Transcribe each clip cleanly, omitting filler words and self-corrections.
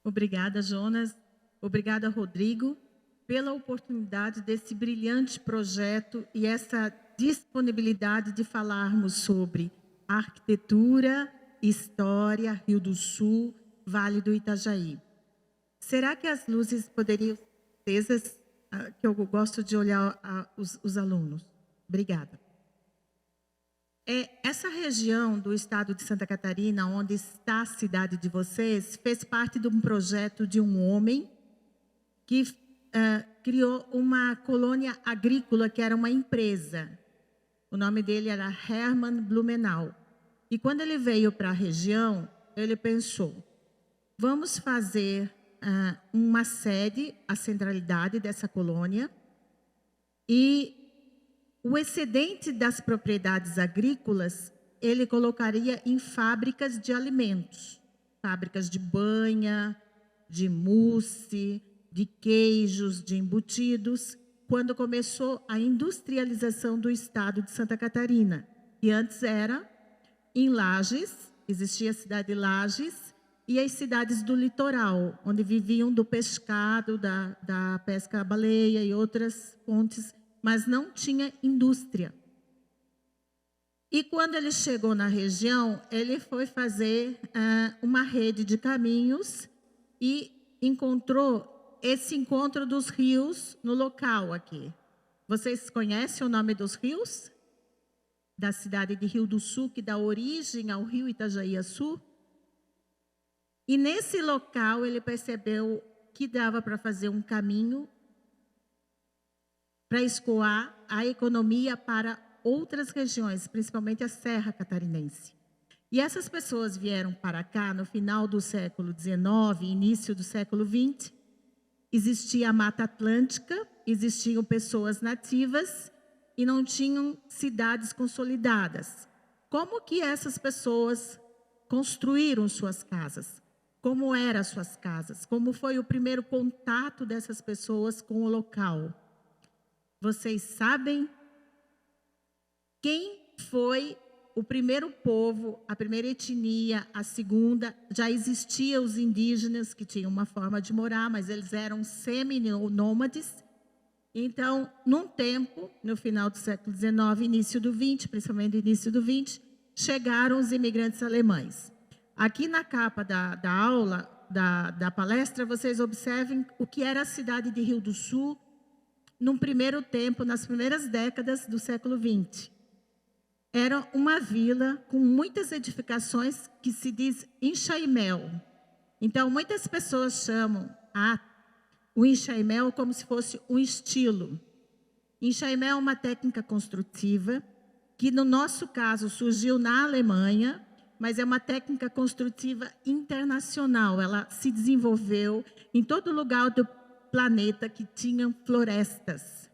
Obrigada, Jonas. Obrigada, Rodrigo, pela oportunidade desse brilhante projeto e essa disponibilidade de falarmos sobre arquitetura, história, Rio do Sul, Vale do Itajaí. Será que as luzes poderiam ser acesas? Que eu gosto de olhar os alunos. Obrigada. Essa região do estado de Santa Catarina, onde está a cidade de vocês, fez parte de um projeto de um homem que criou uma colônia agrícola que era uma empresa. O nome dele era Hermann Blumenau. E quando ele veio para a região, ele pensou, vamos fazer uma sede, a centralidade dessa colônia, e o excedente das propriedades agrícolas, ele colocaria em fábricas de alimentos, fábricas de banha, de mousse, de queijos, de embutidos, quando começou a industrialização do estado de Santa Catarina, que antes era em Lages, existia a cidade de Lages, e as cidades do litoral, onde viviam do pescado, da pesca à baleia e outras fontes, mas não tinha indústria. E quando ele chegou na região, ele foi fazer uma rede de caminhos e encontrou esse encontro dos rios no local aqui. Vocês conhecem o nome dos rios? Da cidade de Rio do Sul, que dá origem ao rio Itajaí-Açu. E nesse local ele percebeu que dava para fazer um caminho para escoar a economia para outras regiões, principalmente a Serra Catarinense. E essas pessoas vieram para cá no final do século XIX, início do século XX. Existia a Mata Atlântica, existiam pessoas nativas e não tinham cidades consolidadas. Como que essas pessoas construíram suas casas? Como eram as suas casas? Como foi o primeiro contato dessas pessoas com o local? Vocês sabem quem foi o primeiro povo, a primeira etnia, a segunda? Já existiam os indígenas que tinham uma forma de morar, mas eles eram semi-nômades. Então, num tempo, no final do século XIX, início do XX, principalmente no início do XX, chegaram os imigrantes alemães. Aqui na capa da aula, da palestra, vocês observem o que era a cidade de Rio do Sul num primeiro tempo, nas primeiras décadas do século XX. Era uma vila com muitas edificações que se diz enxaimel. Então, muitas pessoas chamam o enxaimel como se fosse um estilo. Enxaimel é uma técnica construtiva que, no nosso caso, surgiu na Alemanha, mas é uma técnica construtiva internacional. Ela se desenvolveu em todo lugar do planeta que tinham florestas.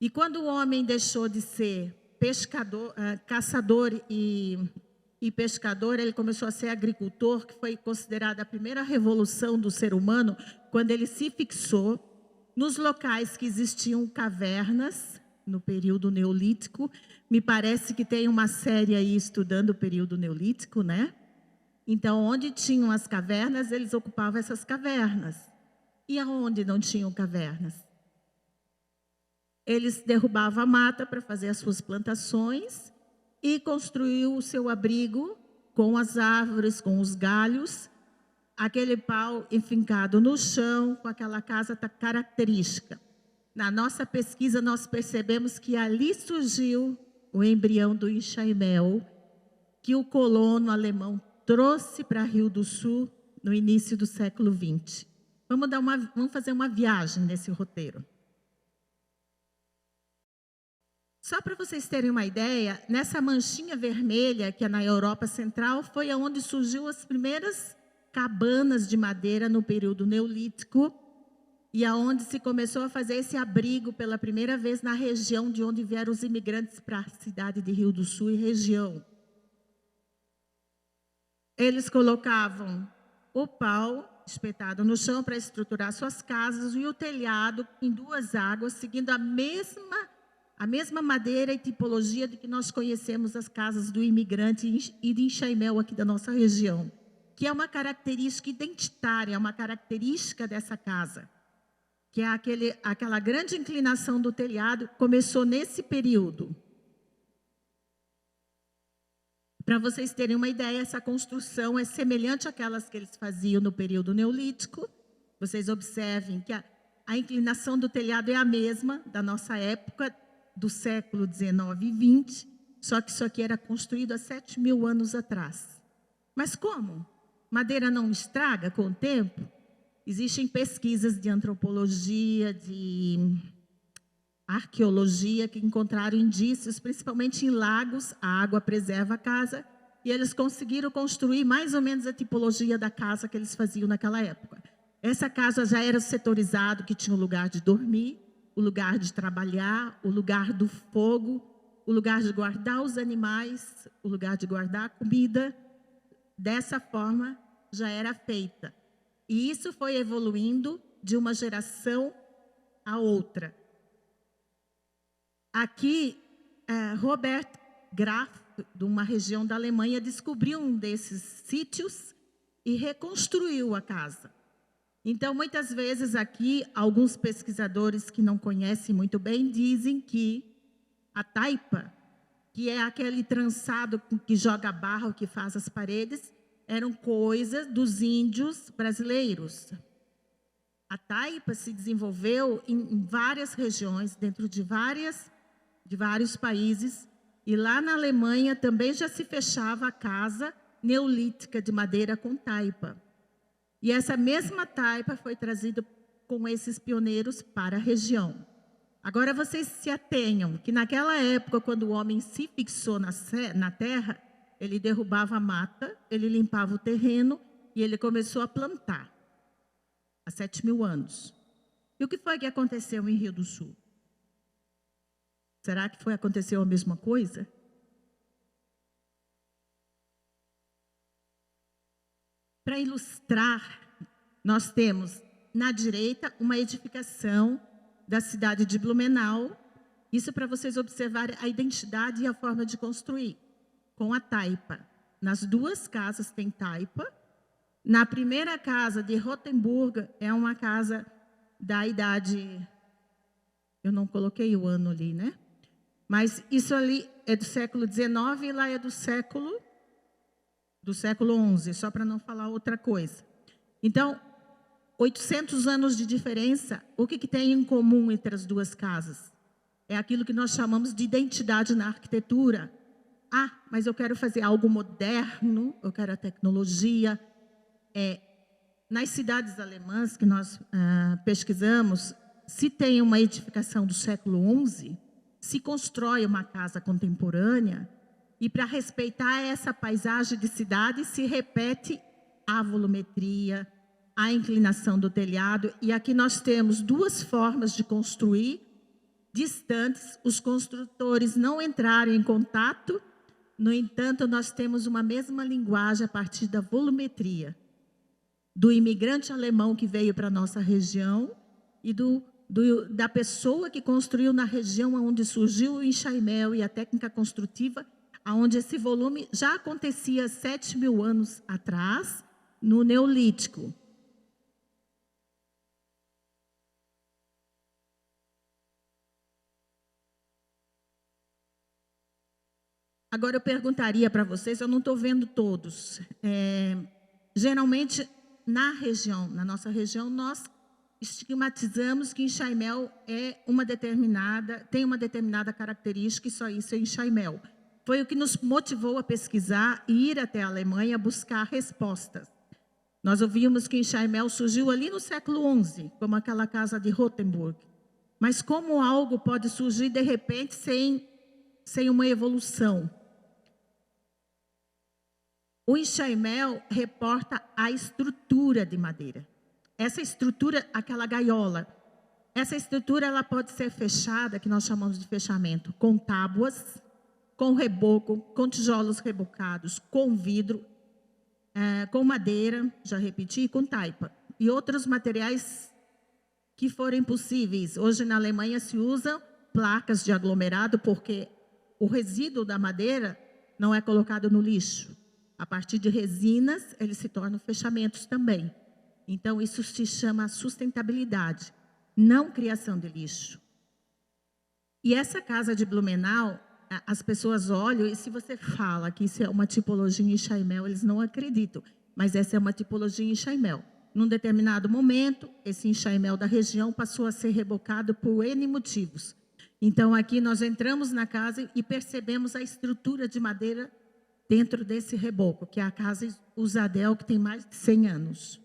E quando o homem deixou de ser pescador, caçador e pescador, ele começou a ser agricultor, que foi considerada a primeira revolução do ser humano, quando ele se fixou nos locais que existiam cavernas, no período neolítico. Me parece que tem uma série aí estudando o período neolítico, né? Então, onde tinham as cavernas, eles ocupavam essas cavernas. E aonde não tinham cavernas? Eles derrubavam a mata para fazer as suas plantações e construiu o seu abrigo com as árvores, com os galhos, aquele pau enfincado no chão, com aquela casa característica. Na nossa pesquisa, nós percebemos que ali surgiu o embrião do enxaimel, que o colono alemão trouxe para Rio do Sul no início do século XX. Vamos fazer uma viagem nesse roteiro. Só para vocês terem uma ideia, nessa manchinha vermelha, que é na Europa Central, foi onde surgiu as primeiras cabanas de madeira no período neolítico, e aonde se começou a fazer esse abrigo pela primeira vez na região de onde vieram os imigrantes para a cidade de Rio do Sul e região. Eles colocavam o pau espetado no chão para estruturar suas casas e o telhado em duas águas, seguindo a mesma madeira e tipologia de que nós conhecemos as casas do imigrante e de enxaimel aqui da nossa região. que é uma característica identitária, é uma característica dessa casa, que é aquela grande inclinação do telhado, começou nesse período. Para vocês terem uma ideia, essa construção é semelhante àquelas que eles faziam no período neolítico. Vocês observem que a inclinação do telhado é a mesma da nossa época, do século XIX e XX, só que isso aqui era construído há 7.000 anos atrás. Mas como? Madeira não estraga com o tempo? Existem pesquisas de antropologia, de arqueologia, que encontraram indícios, principalmente em lagos, a água preserva a casa, e eles conseguiram construir mais ou menos a tipologia da casa que eles faziam naquela época. Essa casa já era setorizado, que tinha o lugar de dormir, o lugar de trabalhar, o lugar do fogo, o lugar de guardar os animais, o lugar de guardar a comida. Dessa forma, já era feita. E isso foi evoluindo de uma geração a outra. Aqui, Robert Graf, de uma região da Alemanha, descobriu um desses sítios e reconstruiu a casa. Então, muitas vezes aqui, alguns pesquisadores que não conhecem muito bem, dizem que a taipa, que é aquele trançado que joga barro, que faz as paredes, eram coisas dos índios brasileiros. A taipa se desenvolveu em várias regiões, dentro de vários países, e lá na Alemanha também já se fechava a casa neolítica de madeira com taipa. E essa mesma taipa foi trazida com esses pioneiros para a região. Agora vocês se atenham que naquela época, quando o homem se fixou na terra, ele derrubava a mata, ele limpava o terreno e ele começou a plantar, há 7.000 anos. E o que foi que aconteceu em Rio do Sul? Será que aconteceu a mesma coisa? Para ilustrar, nós temos na direita uma edificação da cidade de Blumenau. Isso para vocês observarem a identidade e a forma de construir, com a taipa. Nas duas casas tem taipa. Na primeira casa de Rotenburg, é uma casa da idade... Eu não coloquei o ano ali, né? Mas isso ali é do século XIX e lá é do século XI, só para não falar outra coisa. Então, 800 anos de diferença, o que tem em comum entre as duas casas? É aquilo que nós chamamos de identidade na arquitetura. Ah, mas eu quero fazer algo moderno, eu quero a tecnologia. Nas cidades alemãs que nós pesquisamos, se tem uma edificação do século XI, se constrói uma casa contemporânea, e para respeitar essa paisagem de cidade, se repete a volumetria, a inclinação do telhado. E aqui nós temos duas formas de construir, distantes, os construtores não entraram em contato. No entanto, nós temos uma mesma linguagem a partir da volumetria, do imigrante alemão que veio para a nossa região e da pessoa que construiu na região onde surgiu o enxaimel e a técnica construtiva, onde esse volume já acontecia 7.000 anos atrás, no Neolítico. Agora eu perguntaria para vocês, eu não estou vendo todos. Geralmente, na nossa região, nós estigmatizamos que enxaimel tem uma determinada característica e só isso é enxaimel. Foi o que nos motivou a pesquisar e ir até a Alemanha buscar respostas. Nós ouvimos que enxaimel surgiu ali no século XI, como aquela casa de Rotenburg. Mas como algo pode surgir de repente sem uma evolução? O enxaimel reporta a estrutura de madeira. Essa estrutura, aquela gaiola, essa estrutura ela pode ser fechada, que nós chamamos de fechamento, com tábuas, com reboco, com tijolos rebocados, com vidro, com madeira, já repeti, com taipa. E outros materiais que forem possíveis. Hoje na Alemanha se usam placas de aglomerado, porque o resíduo da madeira não é colocado no lixo. A partir de resinas, eles se tornam fechamentos também. Então, isso se chama sustentabilidade, não criação de lixo. E essa casa de Blumenau, as pessoas olham e se você fala que isso é uma tipologia em Chaimel, eles não acreditam. Mas essa é uma tipologia em Chaimel. Num determinado momento, esse enxaimel da região passou a ser rebocado por N motivos. Então, aqui nós entramos na casa e percebemos a estrutura de madeira dentro desse reboco, que é a casa Usadel, que tem mais de 100 anos.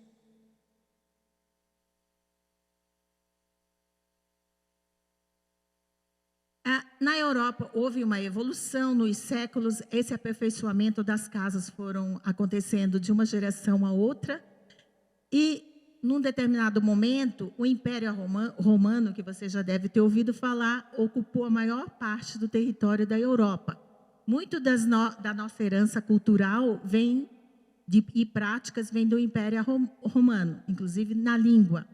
Na Europa, houve uma evolução nos séculos, esse aperfeiçoamento das casas foram acontecendo de uma geração a outra, e, num determinado momento, o Império Romano, que você já deve ter ouvido falar, ocupou a maior parte do território da Europa. Muito da nossa herança cultural e práticas vem do Império Romano, inclusive na língua.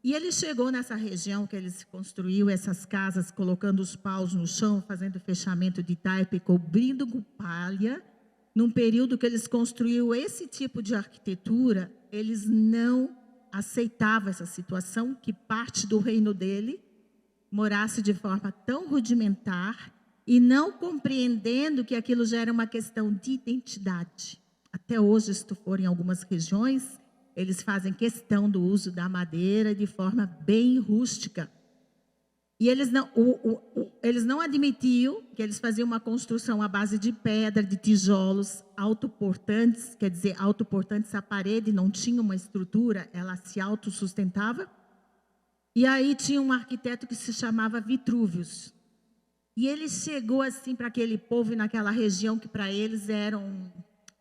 E ele chegou nessa região que ele se construiu, essas casas, colocando os paus no chão, fazendo fechamento de taipa e cobrindo com palha. Num período que eles construíram esse tipo de arquitetura, eles não aceitavam essa situação, que parte do reino dele morasse de forma tão rudimentar e não compreendendo que aquilo já era uma questão de identidade. Até hoje, se tu for em algumas regiões, eles fazem questão do uso da madeira de forma bem rústica. E eles não admitiam que eles faziam uma construção à base de pedra, de tijolos autoportantes, quer dizer, autoportantes, a parede não tinha uma estrutura, ela se autossustentava. E aí tinha um arquiteto que se chamava Vitrúvios. E ele chegou assim para aquele povo e naquela região que para eles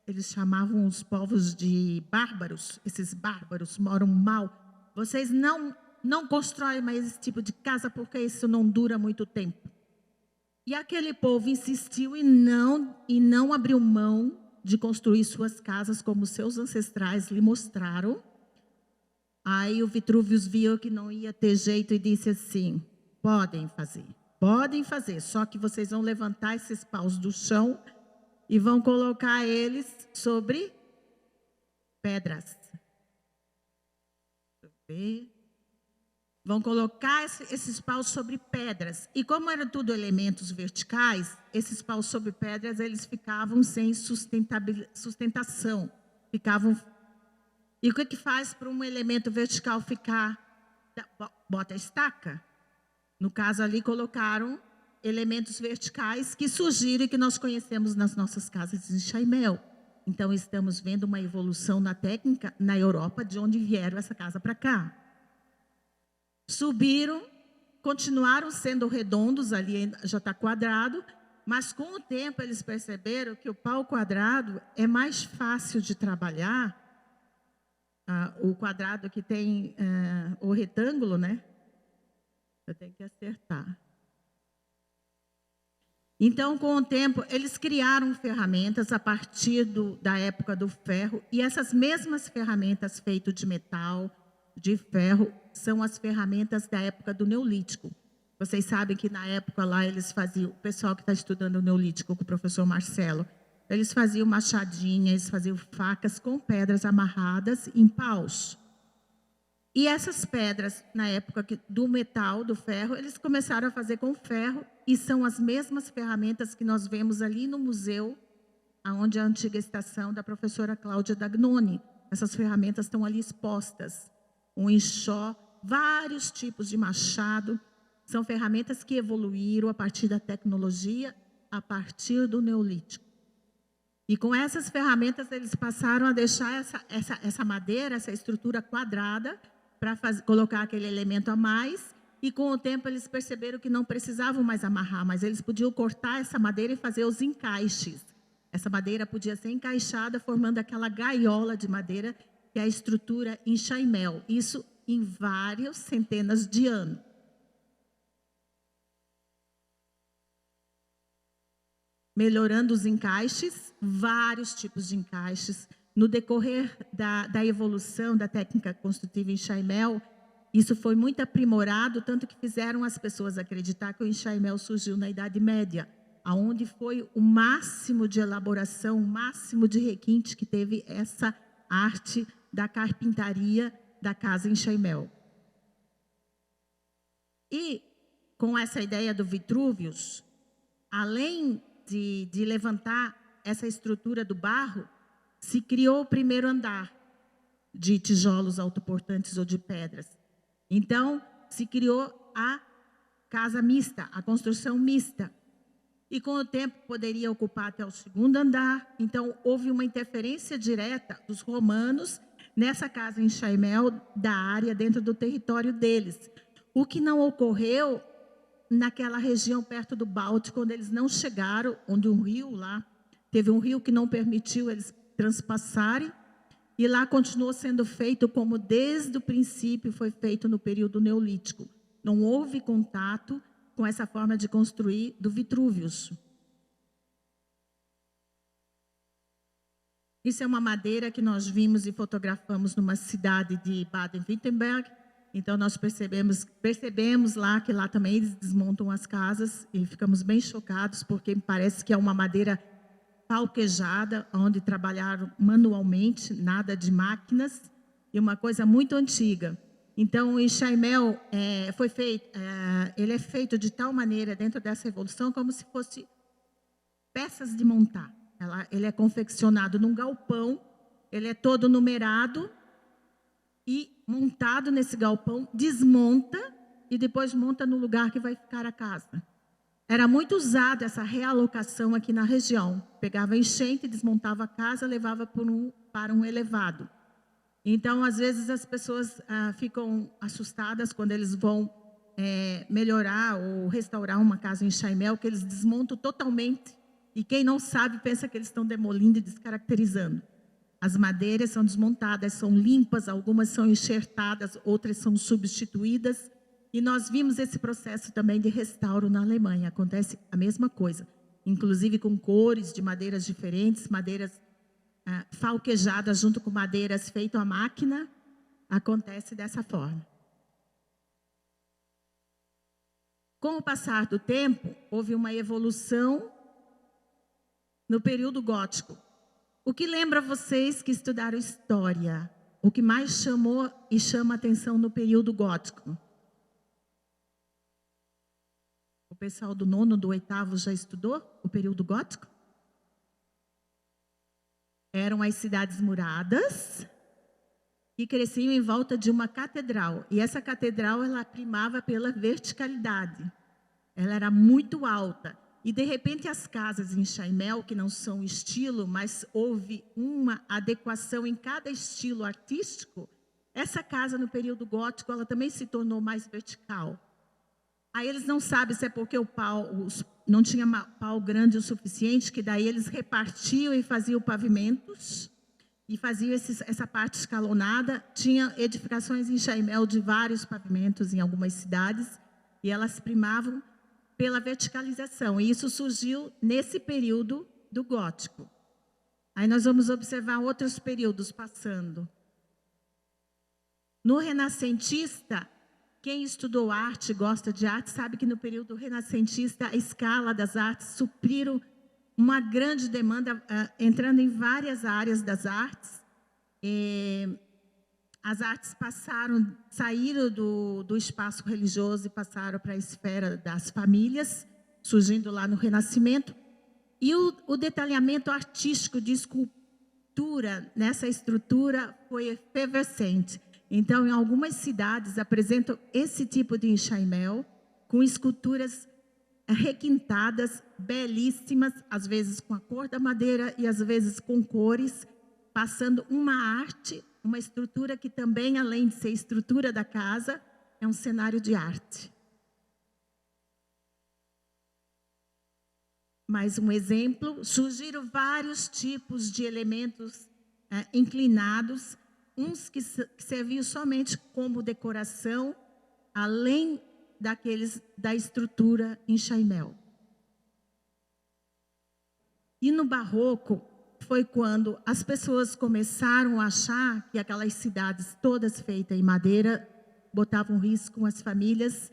eles chamavam os povos de bárbaros. Esses bárbaros moram mal. Vocês não constroem mais esse tipo de casa porque isso não dura muito tempo. E aquele povo insistiu e não abriu mão de construir suas casas como seus ancestrais lhe mostraram. Aí o Vitrúvios viu que não ia ter jeito e disse assim: podem fazer, só que vocês vão levantar esses paus do chão e vão colocar eles sobre pedras. Deixa eu ver. Vão colocar esses paus sobre pedras. E como eram tudo elementos verticais, esses paus sobre pedras, eles ficavam sem sustentação. E o que faz para um elemento vertical ficar? Bota a estaca. No caso ali, colocaram elementos verticais que surgiram e que nós conhecemos nas nossas casas de Chaimel. Então, estamos vendo uma evolução na técnica na Europa, de onde vieram essa casa para cá. Subiram, continuaram sendo redondos, ali já está quadrado, mas com o tempo eles perceberam que o pau quadrado é mais fácil de trabalhar. O quadrado que tem o retângulo, né? Eu tenho que acertar. Então, com o tempo, eles criaram ferramentas a partir da época do ferro, e essas mesmas ferramentas feitas de metal, de ferro, são as ferramentas da época do Neolítico. Vocês sabem que na época lá eles faziam, o pessoal que está estudando o Neolítico com o professor Marcelo, eles faziam machadinhas, eles faziam facas com pedras amarradas em paus. E essas pedras, na época do metal, do ferro, eles começaram a fazer com ferro, e são as mesmas ferramentas que nós vemos ali no museu, onde é a antiga estação da professora Cláudia Dagnoni. Essas ferramentas estão ali expostas. Um enxó, vários tipos de machado. São ferramentas que evoluíram a partir da tecnologia, a partir do Neolítico. E com essas ferramentas, eles passaram a deixar essa madeira, essa estrutura quadrada, para colocar aquele elemento a mais, e com o tempo eles perceberam que não precisavam mais amarrar, mas eles podiam cortar essa madeira e fazer os encaixes. Essa madeira podia ser encaixada, formando aquela gaiola de madeira, que é a estrutura em Chaimel. Isso em várias centenas de anos. Melhorando os encaixes, vários tipos de encaixes. No decorrer da evolução da técnica construtiva em Chaimel, isso foi muito aprimorado, tanto que fizeram as pessoas acreditar que o enxaimel surgiu na Idade Média. aonde foi o máximo de elaboração, o máximo de requinte que teve essa arte da carpintaria da casa em Chaimel. E com essa ideia do Vitrúvios, além de levantar essa estrutura do barro, se criou o primeiro andar de tijolos autoportantes ou de pedras. Então, se criou a casa mista, a construção mista. E com o tempo poderia ocupar até o segundo andar. Então, houve uma interferência direta dos romanos nessa casa em Chaimel, da área dentro do território deles. O que não ocorreu naquela região perto do Báltico, onde eles não chegaram, onde um rio lá, teve um rio que não permitiu eles transpassarem, e lá continuou sendo feito como desde o princípio foi feito no período neolítico. Não houve contato com essa forma de construir do Vitrúvios. Isso é uma madeira que nós vimos e fotografamos numa cidade de Baden-Württemberg. Então, nós percebemos lá que lá também eles desmontam as casas e ficamos bem chocados, porque parece que é uma madeira falquejada, onde trabalharam manualmente, nada de máquinas, e uma coisa muito antiga. Então, o Chaimel ele é feito de tal maneira, dentro dessa evolução, como se fosse peças de montar. Ele é confeccionado num galpão, ele é todo numerado, e montado nesse galpão, desmonta e depois monta no lugar que vai ficar a casa. Era muito usada essa realocação aqui na região. Pegava enchente, desmontava a casa, levava para um elevado. Então, às vezes, as pessoas ficam assustadas quando eles vão melhorar ou restaurar uma casa em Chaimel, que eles desmontam totalmente. E quem não sabe, pensa que eles estão demolindo e descaracterizando. As madeiras são desmontadas, são limpas, algumas são enxertadas, outras são substituídas. E nós vimos esse processo também de restauro na Alemanha. Acontece a mesma coisa, inclusive com cores de madeiras diferentes, madeiras falquejadas junto com madeiras feitas à máquina. Acontece dessa forma. Com o passar do tempo, houve uma evolução no período gótico. O que lembra vocês que estudaram história? O que mais chamou e chama atenção no período gótico? O pessoal do 9º, do 8º já estudou o período gótico? Eram as cidades muradas que cresciam em volta de uma catedral. E essa catedral, ela primava pela verticalidade. Ela era muito alta. E, de repente, as casas em Chaimel, que não são estilo, mas houve uma adequação em cada estilo artístico, essa casa, no período gótico, ela também se tornou mais vertical. Aí eles não sabem se é porque o pau não tinha pau grande o suficiente, que daí eles repartiam e faziam pavimentos, e faziam essa parte escalonada. Tinha edificações em Chaimel de vários pavimentos em algumas cidades, e elas primavam pela verticalização. E isso surgiu nesse período do gótico. Aí nós vamos observar outros períodos passando. No renascentista, quem estudou arte, gosta de arte, sabe que no período renascentista a escala das artes supriram uma grande demanda, entrando em várias áreas das artes. As artes saíram do espaço religioso e passaram para a esfera das famílias, surgindo lá no Renascimento. E o detalhamento artístico de escultura nessa estrutura foi efervescente. Então, em algumas cidades apresentam esse tipo de enxaimel, com esculturas requintadas, belíssimas, às vezes com a cor da madeira e às vezes com cores, passando uma arte, uma estrutura que também, além de ser estrutura da casa, é um cenário de arte. Mais um exemplo, surgiram vários tipos de elementos inclinados, uns que serviam somente como decoração, além daqueles da estrutura em Chaimel. E no Barroco, foi quando as pessoas começaram a achar que aquelas cidades todas feitas em madeira botavam risco com as famílias,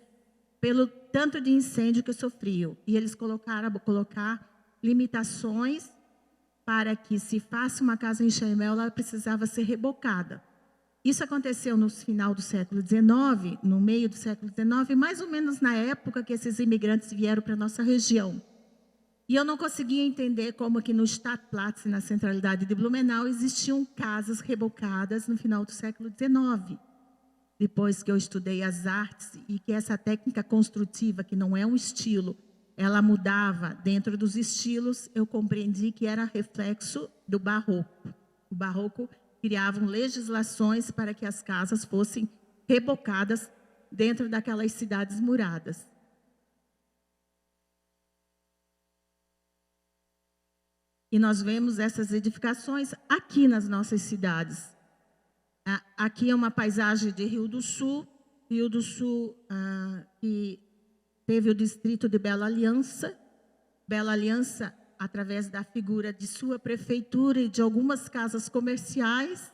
pelo tanto de incêndio que sofriam. E eles colocar limitações para que, se faça uma casa em Chaimel, ela precisava ser rebocada. Isso aconteceu no final do século XIX, no meio do século XIX, mais ou menos na época que esses imigrantes vieram para a nossa região. E eu não conseguia entender como que no Stadtplatz, na centralidade de Blumenau, existiam casas rebocadas no final do século XIX. Depois que eu estudei as artes e que essa técnica construtiva, que não é um estilo, ela mudava dentro dos estilos, eu compreendi que era reflexo do barroco. O barroco criavam legislações para que as casas fossem rebocadas dentro daquelas cidades muradas. E nós vemos essas edificações aqui nas nossas cidades. Aqui é uma paisagem de Rio do Sul, que teve o distrito de Bela Aliança. Bela Aliança, através da figura de sua prefeitura e de algumas casas comerciais,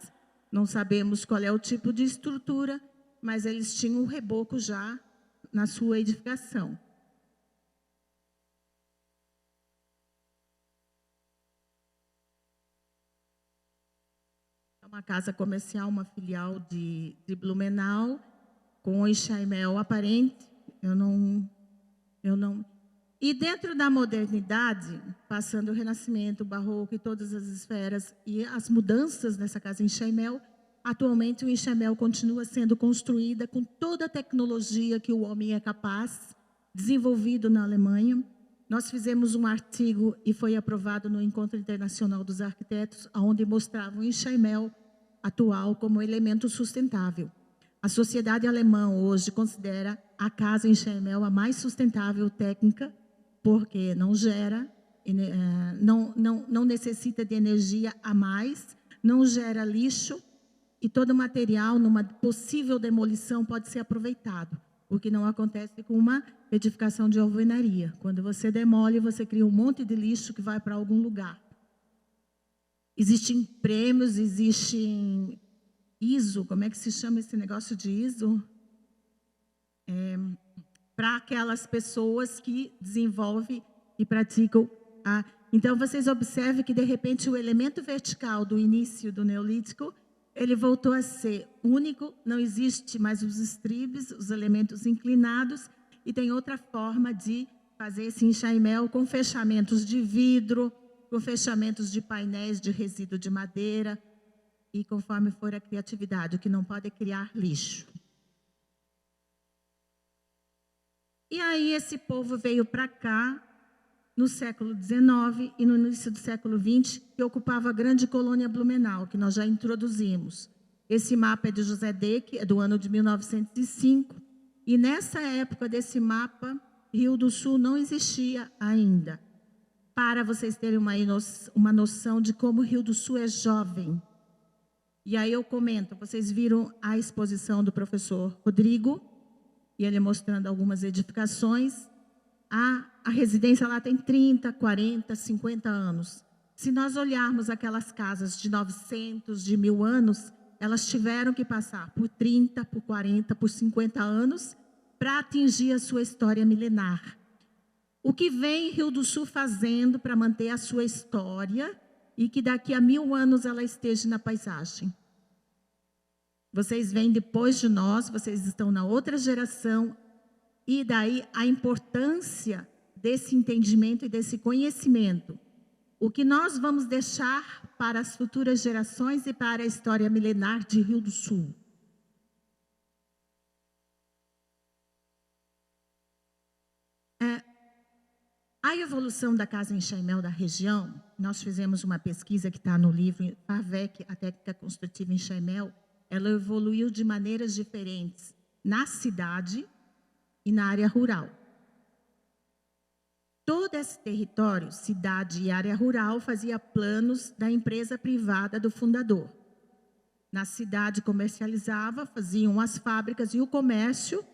não sabemos qual é o tipo de estrutura, mas eles tinham um reboco já na sua edificação. Uma casa comercial, uma filial de Blumenau, com o Chaimel aparente. E dentro da modernidade, passando o Renascimento, o Barroco e todas as esferas e as mudanças nessa casa em Chaimel, atualmente o Chaimel continua sendo construída com toda a tecnologia que o homem é capaz, desenvolvido na Alemanha. Nós fizemos um artigo e foi aprovado no Encontro Internacional dos Arquitetos, onde mostravam o Chaimel atual como elemento sustentável. A sociedade alemã hoje considera a casa em Chaimel a mais sustentável técnica, porque não gera, não necessita de energia a mais, não gera lixo e todo material numa possível demolição pode ser aproveitado, o que não acontece com uma edificação de alvenaria. Quando você demole, você cria um monte de lixo que vai para algum lugar. Existem prêmios, existem ISO, como é que se chama esse negócio de ISO? Para aquelas pessoas que desenvolvem e praticam. Então, vocês observem que, de repente, o elemento vertical do início do Neolítico, ele voltou a ser único, não existe mais os estribes, os elementos inclinados, e tem outra forma de fazer esse enxaimel com fechamentos de vidro, com fechamentos de painéis de resíduo de madeira, e conforme for a criatividade, o que não pode é criar lixo. E aí esse povo veio para cá, no século XIX e no início do século XX, que ocupava a grande colônia Blumenau, que nós já introduzimos. Esse mapa é de José Deck, é do ano de 1905, e nessa época desse mapa, Rio do Sul não existia ainda. Para vocês terem uma noção de como o Rio do Sul é jovem. E aí eu comento, vocês viram a exposição do professor Rodrigo, e ele mostrando algumas edificações. A residência lá tem 30, 40, 50 anos. Se nós olharmos aquelas casas de 900, de 1000 anos, elas tiveram que passar por 30, por 40, por 50 anos para atingir a sua história milenar. O que vem Rio do Sul fazendo para manter a sua história e que daqui a 1000 anos ela esteja na paisagem? Vocês vêm depois de nós, vocês estão na outra geração, e daí a importância desse entendimento e desse conhecimento. O que nós vamos deixar para as futuras gerações e para a história milenar de Rio do Sul? A evolução da casa em Chaimel da região, nós fizemos uma pesquisa que está no livro Farvec, a técnica construtiva em Chaimel, ela evoluiu de maneiras diferentes na cidade e na área rural. Todo esse território, cidade e área rural, fazia planos da empresa privada do fundador. Na cidade comercializava, faziam as fábricas e o comércio,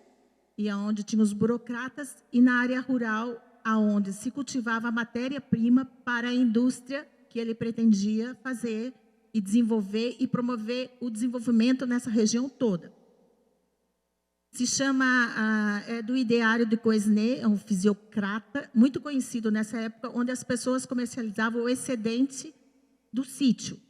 e aonde tinha os burocratas, e na área rural, aonde se cultivava a matéria-prima para a indústria que ele pretendia fazer e desenvolver e promover o desenvolvimento nessa região toda. Se chama, é do Ideário de Quesnay, é um fisiocrata, muito conhecido nessa época, onde as pessoas comercializavam o excedente do sítio.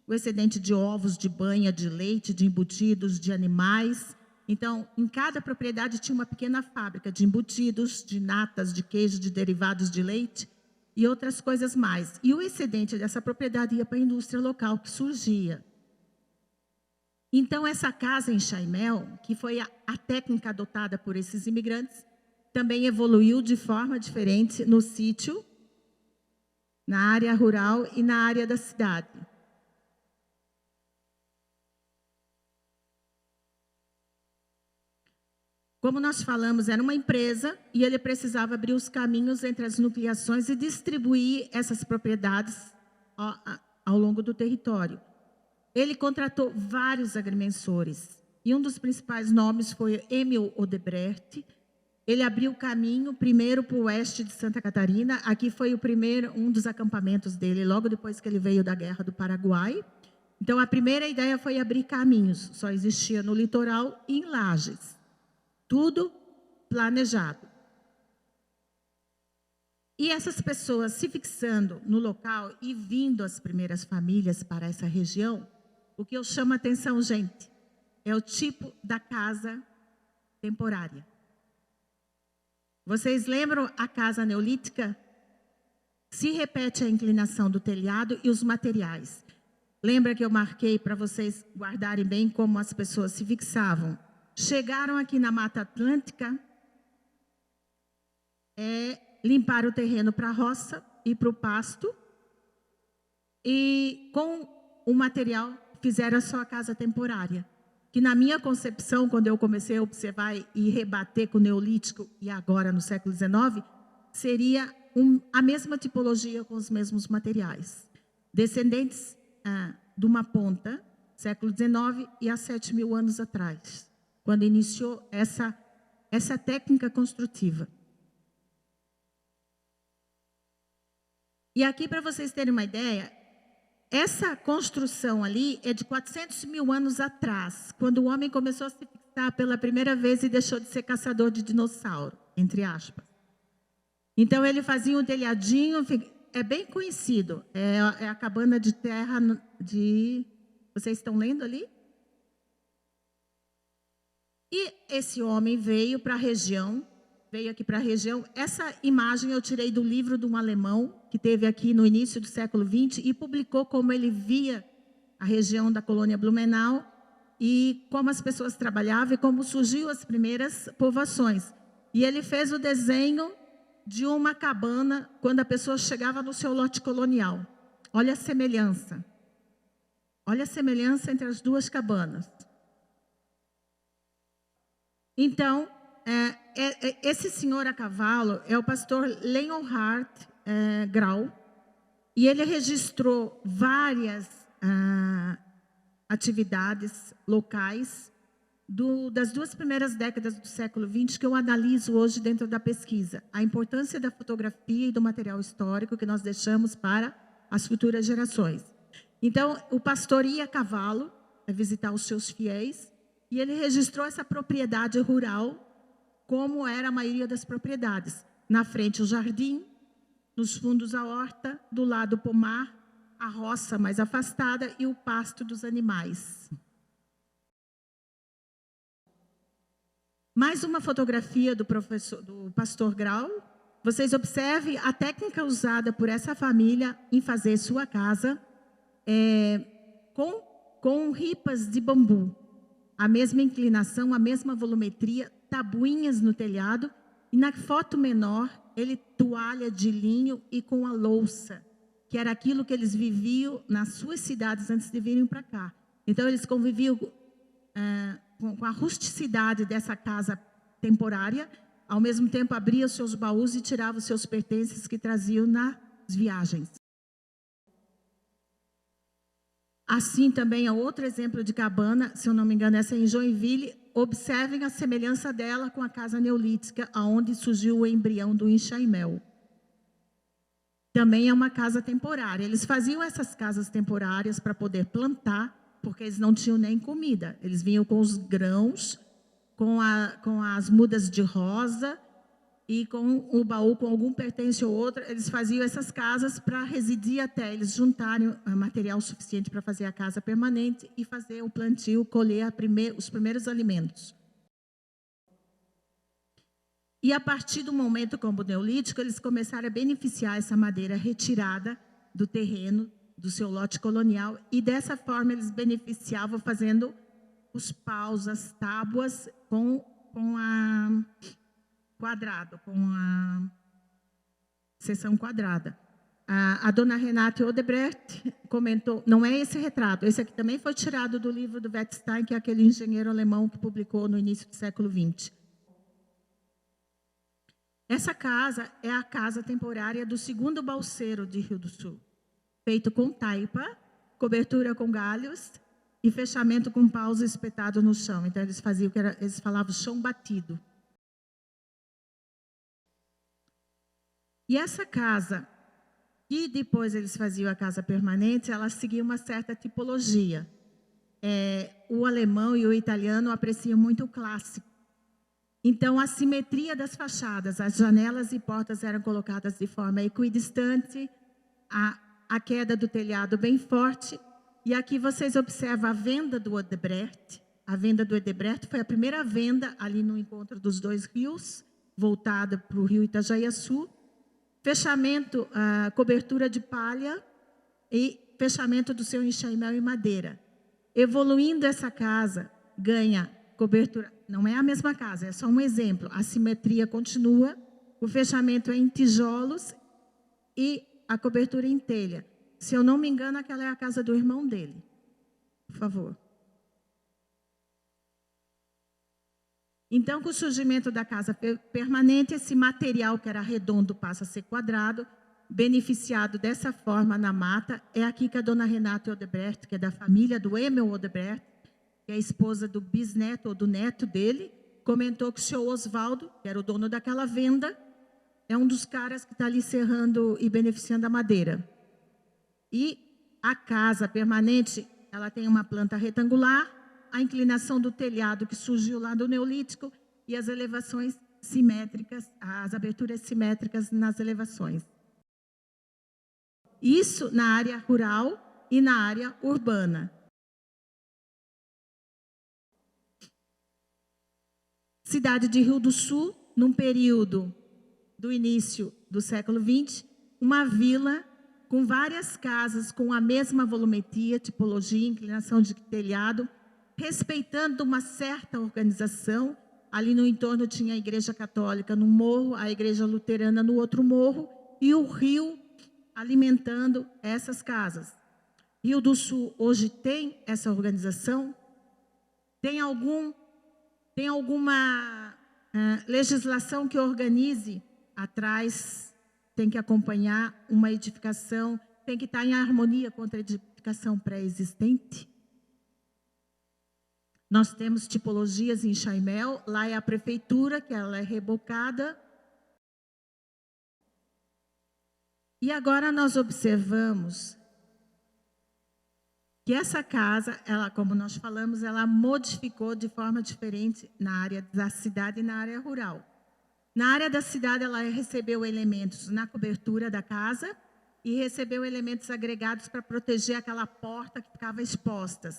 O excedente de ovos, de banha, de leite, de embutidos, de animais. Então, em cada propriedade tinha uma pequena fábrica de embutidos, de natas, de queijo, de derivados de leite e outras coisas mais. E o excedente dessa propriedade ia para a indústria local que surgia. Então, essa casa em Chaimel, que foi a técnica adotada por esses imigrantes, também evoluiu de forma diferente no sítio, na área rural e na área da cidade. Como nós falamos, era uma empresa e ele precisava abrir os caminhos entre as nucleações e distribuir essas propriedades ao longo do território. Ele contratou vários agrimensores e um dos principais nomes foi Emil Odebrecht. Ele abriu caminho primeiro para o oeste de Santa Catarina. Aqui foi um dos acampamentos dele, logo depois que ele veio da Guerra do Paraguai. Então, a primeira ideia foi abrir caminhos. Só existia no litoral e em Lages. Tudo planejado. E essas pessoas se fixando no local e vindo as primeiras famílias para essa região, o que eu chamo a atenção, gente, é o tipo da casa temporária. Vocês lembram a casa neolítica? Se repete a inclinação do telhado e os materiais. Lembra que eu marquei para vocês guardarem bem como as pessoas se fixavam? Chegaram aqui na Mata Atlântica, limparam o terreno para a roça e para o pasto, e com o material fizeram a sua casa temporária. Que na minha concepção, quando eu comecei a observar e rebater com o Neolítico, e agora no século XIX, seria a mesma tipologia com os mesmos materiais. Descendentes de uma ponta, século XIX, e há 7.000 anos atrás, quando iniciou essa técnica construtiva. E aqui, para vocês terem uma ideia, essa construção ali é de 400.000 anos atrás, quando o homem começou a se fixar pela primeira vez e deixou de ser caçador de dinossauro, entre aspas. Então, ele fazia um telhadinho, é bem conhecido, é a cabana de terra de... Vocês estão lendo ali? E esse homem veio para a região, veio aqui para a região. Essa imagem eu tirei do livro de um alemão que teve aqui no início do século XX e publicou como ele via a região da colônia Blumenau e como as pessoas trabalhavam e como surgiu as primeiras povoações. E ele fez o desenho de uma cabana quando a pessoa chegava no seu lote colonial. Olha a semelhança. Olha a semelhança entre as duas cabanas. Então, esse senhor a cavalo é o pastor Leonhard Grau, e ele registrou várias atividades locais das duas primeiras décadas do século XX que eu analiso hoje dentro da pesquisa. A importância da fotografia e do material histórico que nós deixamos para as futuras gerações. Então, o pastor ia a cavalo visitar os seus fiéis, e ele registrou essa propriedade rural, como era a maioria das propriedades. Na frente o jardim, nos fundos a horta, do lado o pomar, a roça mais afastada e o pasto dos animais. Mais uma fotografia do pastor Grau. Vocês observem a técnica usada por essa família em fazer sua casa com ripas de bambu. A mesma inclinação, a mesma volumetria, tabuinhas no telhado, e na foto menor, ele toalha de linho e com a louça, que era aquilo que eles viviam nas suas cidades antes de virem para cá. Então, eles conviviam com a rusticidade dessa casa temporária, ao mesmo tempo abriam seus baús e tiravam seus pertences que traziam nas viagens. Assim, também é outro exemplo de cabana, se eu não me engano, essa é em Joinville. Observem a semelhança dela com a casa neolítica, onde surgiu o embrião do enxaimel. Também é uma casa temporária. Eles faziam essas casas temporárias para poder plantar, porque eles não tinham nem comida. Eles vinham com os grãos com as mudas de rosa e com o baú com algum pertence ou outro. Eles faziam essas casas para residir até eles juntarem material suficiente para fazer a casa permanente e fazer o plantio, colher os primeiros alimentos. E a partir do momento como neolítico, eles começaram a beneficiar essa madeira retirada do terreno, do seu lote colonial, e dessa forma eles beneficiavam fazendo os paus, as tábuas com a seção quadrada. A dona Renate Odebrecht comentou, não é esse retrato, esse aqui também foi tirado do livro do Wettstein, que é aquele engenheiro alemão que publicou no início do século XX. Essa casa é a casa temporária do segundo balseiro de Rio do Sul, feito com taipa, cobertura com galhos e fechamento com paus espetados no chão. Então, eles faziam eles falavam chão batido. E essa casa, e depois eles faziam a casa permanente, ela seguia uma certa tipologia. O alemão e o italiano apreciam muito o clássico. Então, a simetria das fachadas, as janelas e portas eram colocadas de forma equidistante, a queda do telhado bem forte. E aqui vocês observam a venda do Odebrecht. A venda do Odebrecht foi a primeira venda ali no encontro dos dois rios, voltada para o rio Itajaiaçu. Fechamento, cobertura de palha e fechamento do seu enxaimel em madeira. Evoluindo essa casa, ganha cobertura, não é a mesma casa, é só um exemplo. A simetria continua, o fechamento é em tijolos e a cobertura em telha. Se eu não me engano, aquela é a casa do irmão dele. Por favor. Então, com o surgimento da casa permanente, esse material que era redondo passa a ser quadrado, beneficiado dessa forma na mata. É aqui que a dona Renate Odebrecht, que é da família do Emil Odebrecht, que é a esposa do bisneto ou do neto dele, comentou que o senhor Oswaldo, que era o dono daquela venda, é um dos caras que está ali serrando e beneficiando a madeira. E a casa permanente, ela tem uma planta retangular, a inclinação do telhado que surgiu lá do Neolítico e as elevações simétricas, as aberturas simétricas nas elevações. Isso na área rural e na área urbana. Cidade de Rio do Sul, num período do início do século XX, uma vila com várias casas com a mesma volumetria, tipologia, inclinação de telhado, respeitando uma certa organização. Ali no entorno tinha a igreja católica no morro, a igreja luterana no outro morro e o rio alimentando essas casas. Rio do Sul hoje tem essa organização? Tem alguma legislação que organize atrás? Tem que acompanhar uma edificação, tem que estar em harmonia com a edificação pré-existente? Nós temos tipologias em Chaimel, lá é a prefeitura, que ela é rebocada. E agora nós observamos que essa casa, ela, como nós falamos, ela modificou de forma diferente na área da cidade e na área rural. Na área da cidade, ela recebeu elementos na cobertura da casa e recebeu elementos agregados para proteger aquela porta que ficava exposta.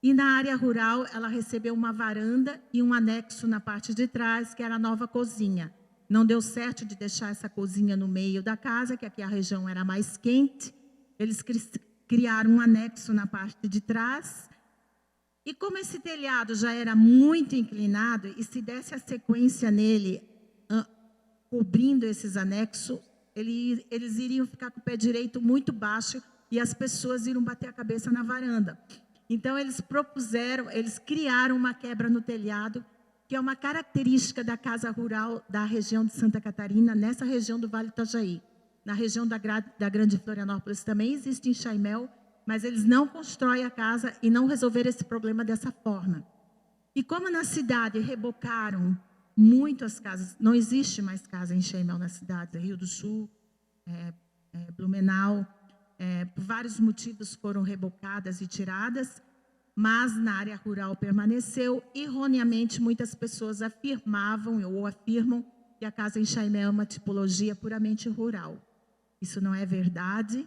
E na área rural, ela recebeu uma varanda e um anexo na parte de trás, que era a nova cozinha. Não deu certo de deixar essa cozinha no meio da casa, que aqui a região era mais quente. Eles criaram um anexo na parte de trás. E como esse telhado já era muito inclinado, e se desse a sequência nele, cobrindo esses anexos, eles iriam ficar com o pé direito muito baixo e as pessoas iriam bater a cabeça na varanda. Então, eles criaram uma quebra no telhado, que é uma característica da casa rural da região de Santa Catarina, nessa região do Vale do Itajaí. Na região da Grande Florianópolis também existe em Chaimel, mas eles não constroem a casa e não resolveram esse problema dessa forma. E como na cidade rebocaram muito as casas, não existe mais casa em Chaimel na cidade, Rio do Sul, Blumenau, por vários motivos foram rebocadas e tiradas, mas na área rural permaneceu. Erroneamente, muitas pessoas afirmavam ou afirmam que a casa em Chaimel é uma tipologia puramente rural. Isso não é verdade.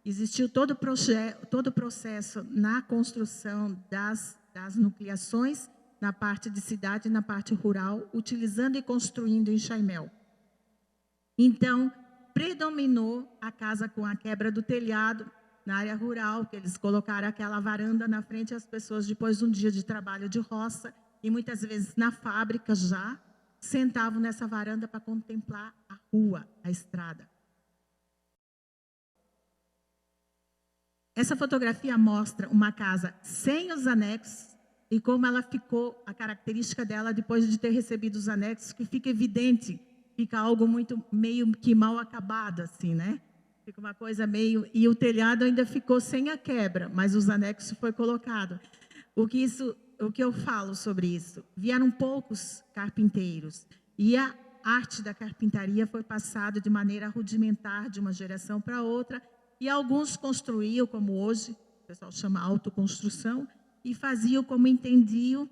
Existiu todo o processo na construção das nucleações, na parte de cidade e na parte rural, utilizando e construindo em Chaimel. Então, predominou a casa com a quebra do telhado na área rural, que eles colocaram aquela varanda na frente, as pessoas, depois de um dia de trabalho de roça, e muitas vezes na fábrica já, sentavam nessa varanda para contemplar a rua, a estrada. Essa fotografia mostra uma casa sem os anexos e como ela ficou, a característica dela depois de ter recebido os anexos, que fica evidente, fica algo muito meio que mal acabado, assim, né? Fica uma coisa meio... E o telhado ainda ficou sem a quebra, mas os anexos foi colocado. O que eu falo sobre isso? Vieram poucos carpinteiros e a arte da carpintaria foi passada de maneira rudimentar de uma geração para outra, e alguns construíam, como hoje, o pessoal chama autoconstrução, e faziam como entendiam,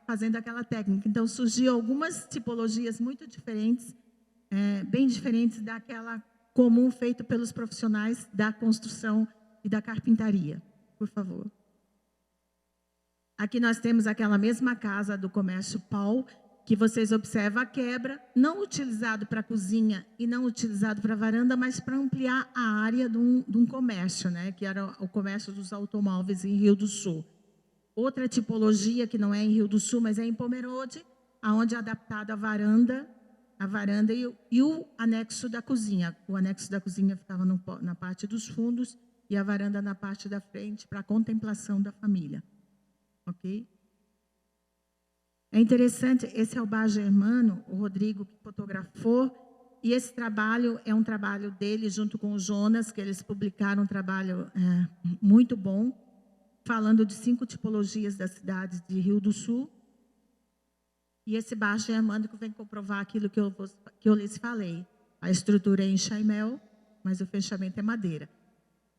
fazendo aquela técnica. Então, surgiu algumas tipologias muito diferentes, bem diferentes daquela comum feita pelos profissionais da construção e da carpintaria. Por favor. Aqui nós temos aquela mesma casa do comércio Paul, que vocês observam a quebra, não utilizado para cozinha e não utilizado para varanda, mas para ampliar a área de um comércio, né, que era o comércio dos automóveis em Rio do Sul. Outra tipologia que não é em Rio do Sul, mas é em Pomerode, aonde é adaptada a varanda e o anexo da cozinha. O anexo da cozinha ficava na parte dos fundos e a varanda na parte da frente, para a contemplação da família. Ok? É interessante, esse é o bar germano, o Rodrigo que fotografou, e esse trabalho é um trabalho dele junto com o Jonas, que eles publicaram um trabalho muito bom, falando de 5 tipologias das cidades de Rio do Sul. E esse bar germânico vem comprovar aquilo que eu lhes falei. A estrutura é em Chaimel, mas o fechamento é madeira.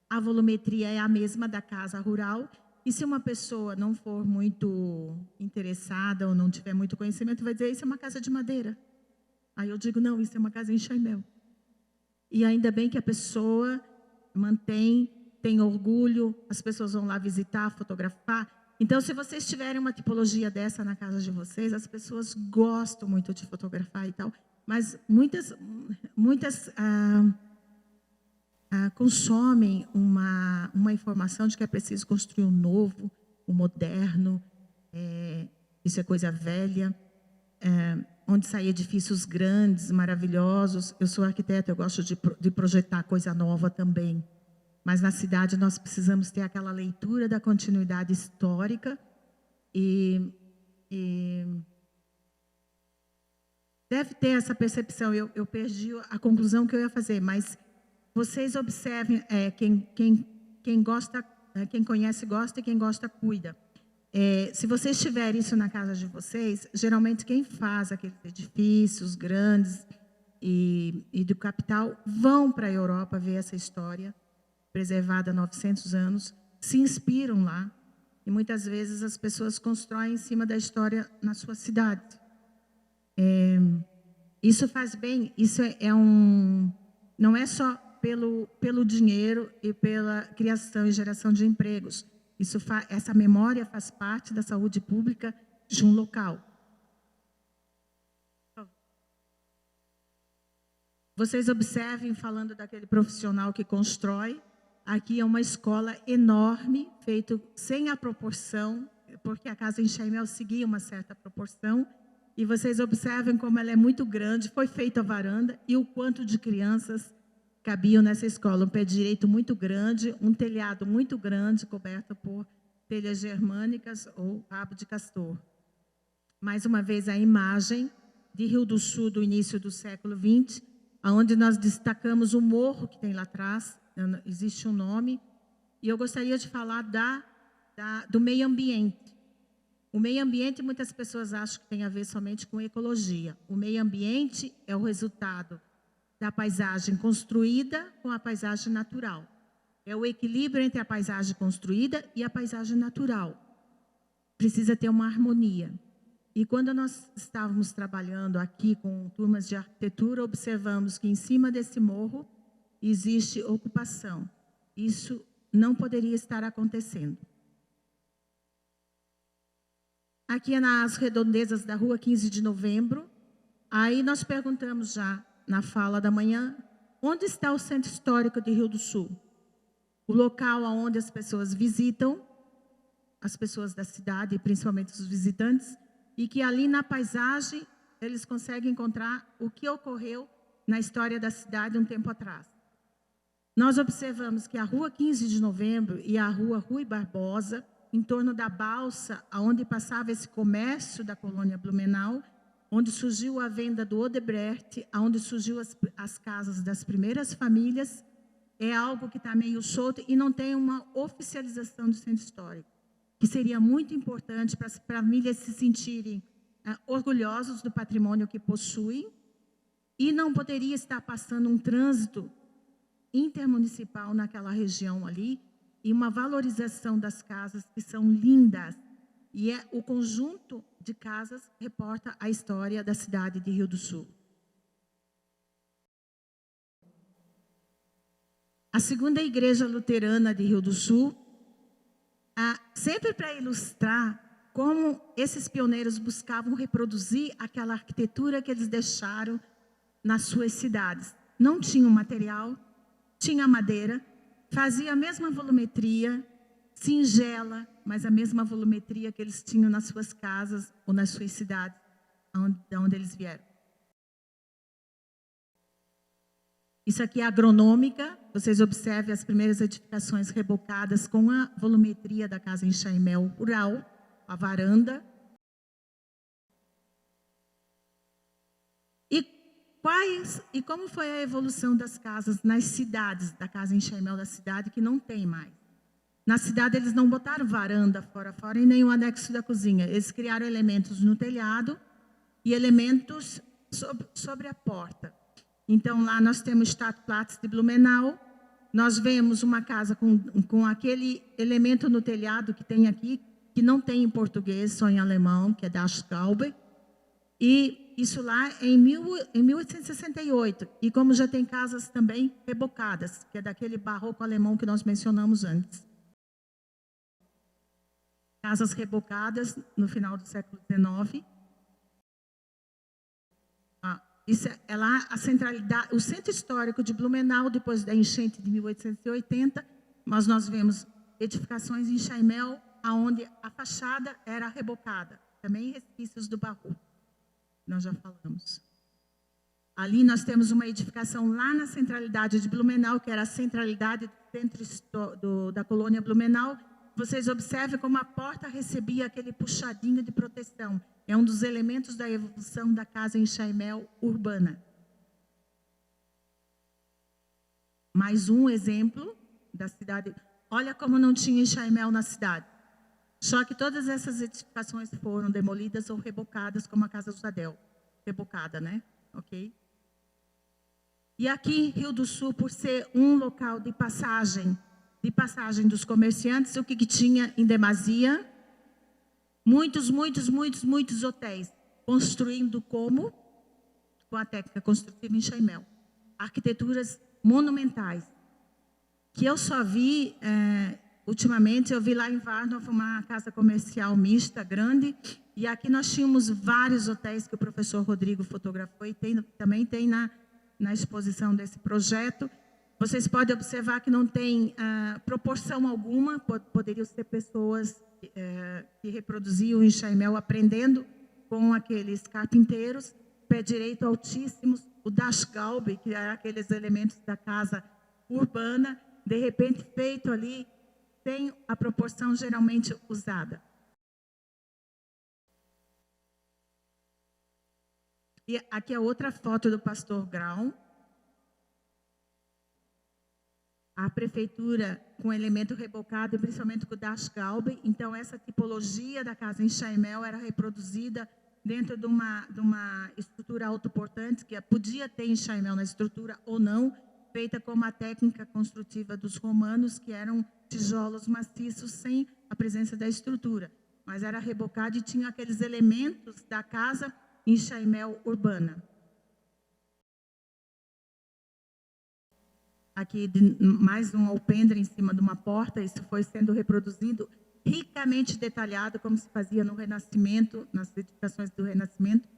A volumetria é a mesma da casa rural. E se uma pessoa não for muito interessada ou não tiver muito conhecimento, vai dizer, isso é uma casa de madeira. Aí eu digo, não, isso é uma casa em Chaimel. E ainda bem que a pessoa tem orgulho, as pessoas vão lá visitar, fotografar. Então, se vocês tiverem uma tipologia dessa na casa de vocês, as pessoas gostam muito de fotografar e tal, mas muitas consomem uma informação de que é preciso construir um novo, um moderno, isso é coisa velha, onde saem edifícios grandes, maravilhosos. Eu sou arquiteta, eu gosto de projetar coisa nova também. Mas na cidade nós precisamos ter aquela leitura da continuidade histórica e deve ter essa percepção. Eu perdi a conclusão que eu ia fazer, mas vocês observem, quem gosta, quem conhece gosta e quem gosta cuida. Se vocês tiverem isso na casa de vocês, geralmente quem faz aqueles edifícios grandes e do capital vão para a Europa ver essa história, preservada há 900 anos, se inspiram lá, e muitas vezes as pessoas constroem em cima da história na sua cidade. Isso faz bem, isso não é só pelo dinheiro e pela criação e geração de empregos. Essa memória faz parte da saúde pública de um local. Vocês observem, falando daquele profissional que constrói, aqui é uma escola enorme, feita sem a proporção, porque a casa em Chaimel seguia uma certa proporção, e vocês observem como ela é muito grande, foi feita a varanda, e o quanto de crianças cabiam nessa escola. Um pé direito muito grande, um telhado muito grande, coberto por telhas germânicas ou rabo de castor. Mais uma vez a imagem de Rio do Sul do início do século XX, onde nós destacamos o morro que tem lá atrás, existe um nome, e eu gostaria de falar do meio ambiente. O meio ambiente, muitas pessoas acham que tem a ver somente com ecologia. O meio ambiente é o resultado da paisagem construída com a paisagem natural. É o equilíbrio entre a paisagem construída e a paisagem natural. Precisa ter uma harmonia. E quando nós estávamos trabalhando aqui com turmas de arquitetura, observamos que em cima desse morro existe ocupação. Isso não poderia estar acontecendo. Aqui é nas redondezas da Rua 15 de Novembro. Aí nós perguntamos já na fala da manhã, onde está o Centro Histórico de Rio do Sul? O local onde as pessoas visitam, as pessoas da cidade, principalmente os visitantes, e que ali na paisagem eles conseguem encontrar o que ocorreu na história da cidade um tempo atrás. Nós observamos que a Rua 15 de Novembro e a Rua Rui Barbosa, em torno da balsa, onde passava esse comércio da colônia Blumenau, onde surgiu a venda do Odebrecht, onde surgiu as casas das primeiras famílias, é algo que está meio solto e não tem uma oficialização do centro histórico, que seria muito importante para as famílias se sentirem orgulhosos do patrimônio que possuem, e não poderia estar passando um trânsito intermunicipal naquela região ali, e uma valorização das casas que são lindas. E o conjunto de casas reporta a história da cidade de Rio do Sul. A segunda igreja luterana de Rio do Sul, sempre para ilustrar como esses pioneiros buscavam reproduzir aquela arquitetura que eles deixaram nas suas cidades. Não tinham material, tinha madeira, fazia a mesma volumetria, singela, mas a mesma volumetria que eles tinham nas suas casas ou nas suas cidades, de onde eles vieram. Isso aqui é agronômica, vocês observem as primeiras edificações rebocadas com a volumetria da casa em Chaimel rural, a varanda. E como foi a evolução das casas nas cidades, da casa em Chaimel da cidade, que não tem mais? Na cidade, eles não botaram varanda fora e nem o anexo da cozinha. Eles criaram elementos no telhado e elementos sobre a porta. Então, lá nós temos Stadtplatz de Blumenau. Nós vemos uma casa com aquele elemento no telhado que tem aqui, que não tem em português, só em alemão, que é Dachgaube. E isso lá é em 1868. E como já tem casas também rebocadas, que é daquele barroco alemão que nós mencionamos antes. Casas rebocadas no final do século XIX. Isso é lá a centralidade, o centro histórico de Blumenau, depois da enchente de 1880, mas nós vemos edificações em Chaimel, onde a fachada era rebocada, também resquícios do barroco, nós já falamos. Ali nós temos uma edificação lá na centralidade de Blumenau, que era a centralidade do centro da colônia Blumenau. Vocês observem como a porta recebia aquele puxadinho de proteção. É um dos elementos da evolução da casa em Chaimel urbana. Mais um exemplo da cidade. Olha como não tinha em Chaimel na cidade. Só que todas essas edificações foram demolidas ou rebocadas, como a Casa do Sadel. Rebocada, né? Ok? E aqui, Rio do Sul, por ser um local de passagem dos comerciantes, o que tinha em demasia? Muitos hotéis, construindo como? Com a técnica construtiva em Chaimel. Arquiteturas monumentais, que eu só vi, ultimamente, eu vi lá em Varnhof uma casa comercial mista, grande, e aqui nós tínhamos vários hotéis que o professor Rodrigo fotografou, e também tem na exposição desse projeto. Vocês podem observar que não tem proporção alguma, poderiam ser pessoas que reproduziam em Chaimel, aprendendo com aqueles carpinteiros, pé direito altíssimos, o Dachgaube, que era aqueles elementos da casa urbana, de repente feito ali, tem a proporção geralmente usada. E aqui é outra foto do pastor Grau. A prefeitura com elemento rebocado, principalmente com o Dachgaube. Então, essa tipologia da casa em Chaimel era reproduzida dentro de uma estrutura autoportante, que podia ter em Chaimel na estrutura ou não, feita com uma técnica construtiva dos romanos, que eram tijolos maciços sem a presença da estrutura, mas era rebocada e tinha aqueles elementos da casa em chaimel urbana. Aqui mais um alpendre em cima de uma porta, isso foi sendo reproduzido, ricamente detalhado, como se fazia no Renascimento, nas edificações do Renascimento.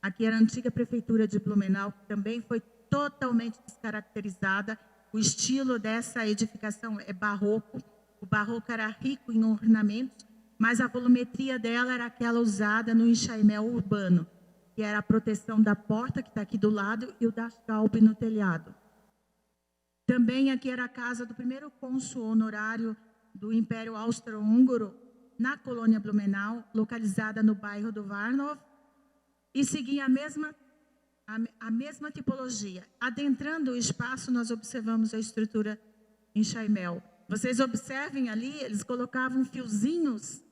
Aqui era a antiga prefeitura de Blumenau, que também foi totalmente descaracterizada. O estilo dessa edificação é barroco. O barroco era rico em ornamentos, mas a volumetria dela era aquela usada no enxaimel urbano, que era a proteção da porta, que está aqui do lado, e o das galbas no telhado. Também aqui era a casa do primeiro cônsul honorário do Império Austro-Húngaro, na colônia Blumenau, localizada no bairro do Warnow, e seguia a mesma tipologia. Adentrando o espaço, nós observamos a estrutura em chaimel. Vocês observem ali, eles colocavam fiozinhos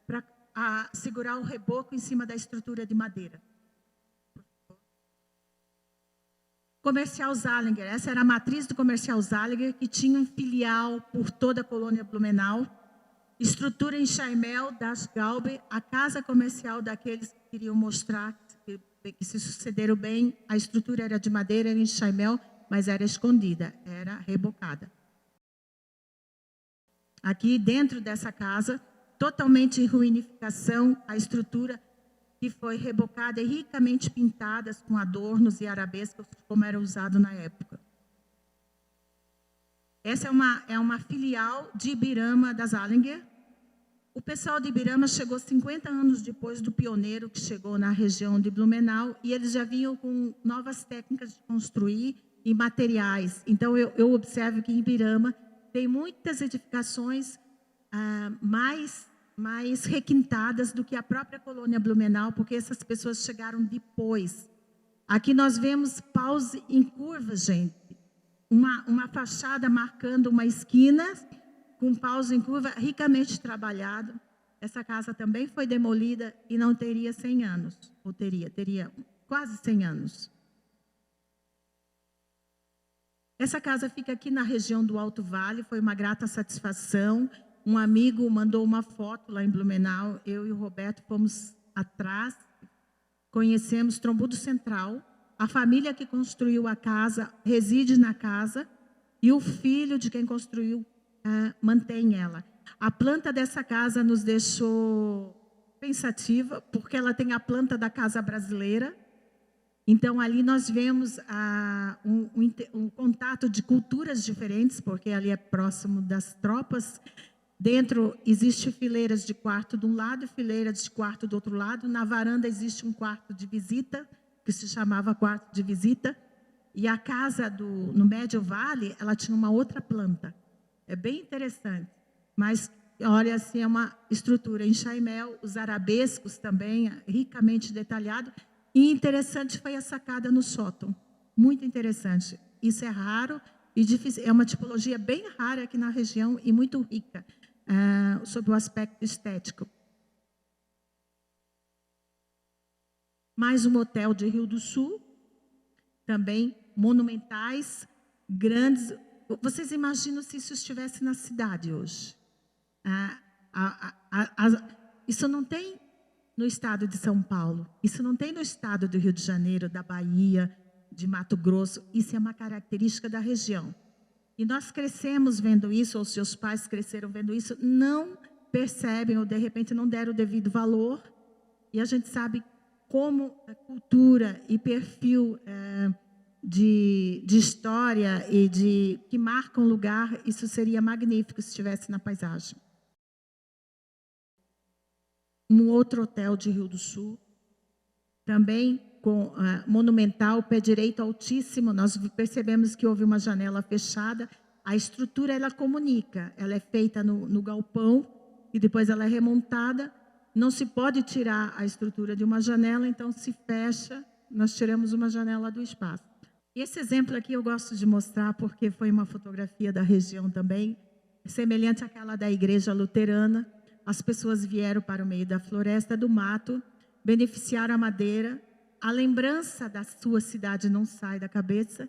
para segurar o reboco em cima da estrutura de madeira. Comercial Zallinger, essa era a matriz do Comercial Zallinger, que tinha um filial por toda a colônia Blumenau. Estrutura em chaimel das Gaube, a casa comercial daqueles que queriam mostrar que se sucederam bem. A estrutura era de madeira, era em chaimel, mas era escondida, era rebocada. Aqui dentro dessa casa, totalmente em ruinificação, a estrutura que foi rebocada e ricamente pintadas com adornos e arabescos, como era usado na época. Essa é uma filial de Ibirama da Zallinger. O pessoal de Ibirama chegou 50 anos depois do pioneiro que chegou na região de Blumenau, e eles já vinham com novas técnicas de construir e materiais. Então, eu observo que em Ibirama tem muitas edificações mais requintadas do que a própria colônia Blumenau, porque essas pessoas chegaram depois. Aqui nós vemos paus em curva, gente. Uma fachada marcando uma esquina, com paus em curva, ricamente trabalhado. Essa casa também foi demolida e não teria 100 anos. Ou teria quase 100 anos. Essa casa fica aqui na região do Alto Vale, foi uma grata satisfação. Um amigo mandou uma foto lá em Blumenau, eu e o Roberto fomos atrás, conhecemos Trombudo Central. A família que construiu a casa reside na casa e o filho de quem construiu mantém ela. A planta dessa casa nos deixou pensativa, porque ela tem a planta da casa brasileira. Então, ali nós vemos um contato de culturas diferentes, porque ali é próximo das tropas. Dentro existe fileiras de quarto de um lado e fileiras de quarto do outro lado. Na varanda existe um quarto de visita, que se chamava quarto de visita. E a casa no Médio Vale, ela tinha uma outra planta. É bem interessante. Mas, olha, assim, é uma estrutura em chaimel, os arabescos também, ricamente detalhado. E interessante foi a sacada no sótão. Muito interessante. Isso é raro e difícil. É uma tipologia bem rara aqui na região e muito rica, sob o aspecto estético. Mais um hotel de Rio do Sul, também monumentais, grandes. Vocês imaginam se isso estivesse na cidade hoje? Isso não tem no estado de São Paulo, isso não tem no estado do Rio de Janeiro, da Bahia, de Mato Grosso. Isso é uma característica da região. E nós crescemos vendo isso, ou seus pais cresceram vendo isso, não percebem ou de repente não deram o devido valor. E a gente sabe como a cultura e perfil de história e que marcam lugar, isso seria magnífico se estivesse na paisagem. Um outro hotel de Rio do Sul, também com monumental, pé direito altíssimo. Nós percebemos que houve uma janela fechada. A estrutura, ela comunica, ela é feita no galpão e depois ela é remontada. Não se pode tirar a estrutura de uma janela, então se fecha, nós tiramos uma janela do espaço. E esse exemplo aqui eu gosto de mostrar porque foi uma fotografia da região também, semelhante àquela da igreja luterana. As pessoas vieram para o meio da floresta, do mato, beneficiaram a madeira a lembrança da sua cidade não sai da cabeça.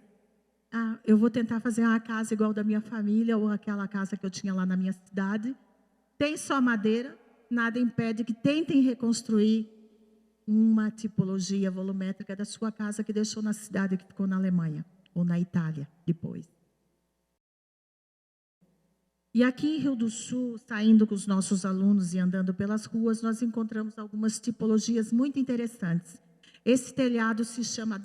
Eu vou tentar fazer uma casa igual da minha família ou aquela casa que eu tinha lá na minha cidade. Tem só madeira, nada impede que tentem reconstruir uma tipologia volumétrica da sua casa que deixou na cidade que ficou na Alemanha ou na Itália depois. E aqui em Rio do Sul, saindo com os nossos alunos e andando pelas ruas, nós encontramos algumas tipologias muito interessantes. Esse telhado se chama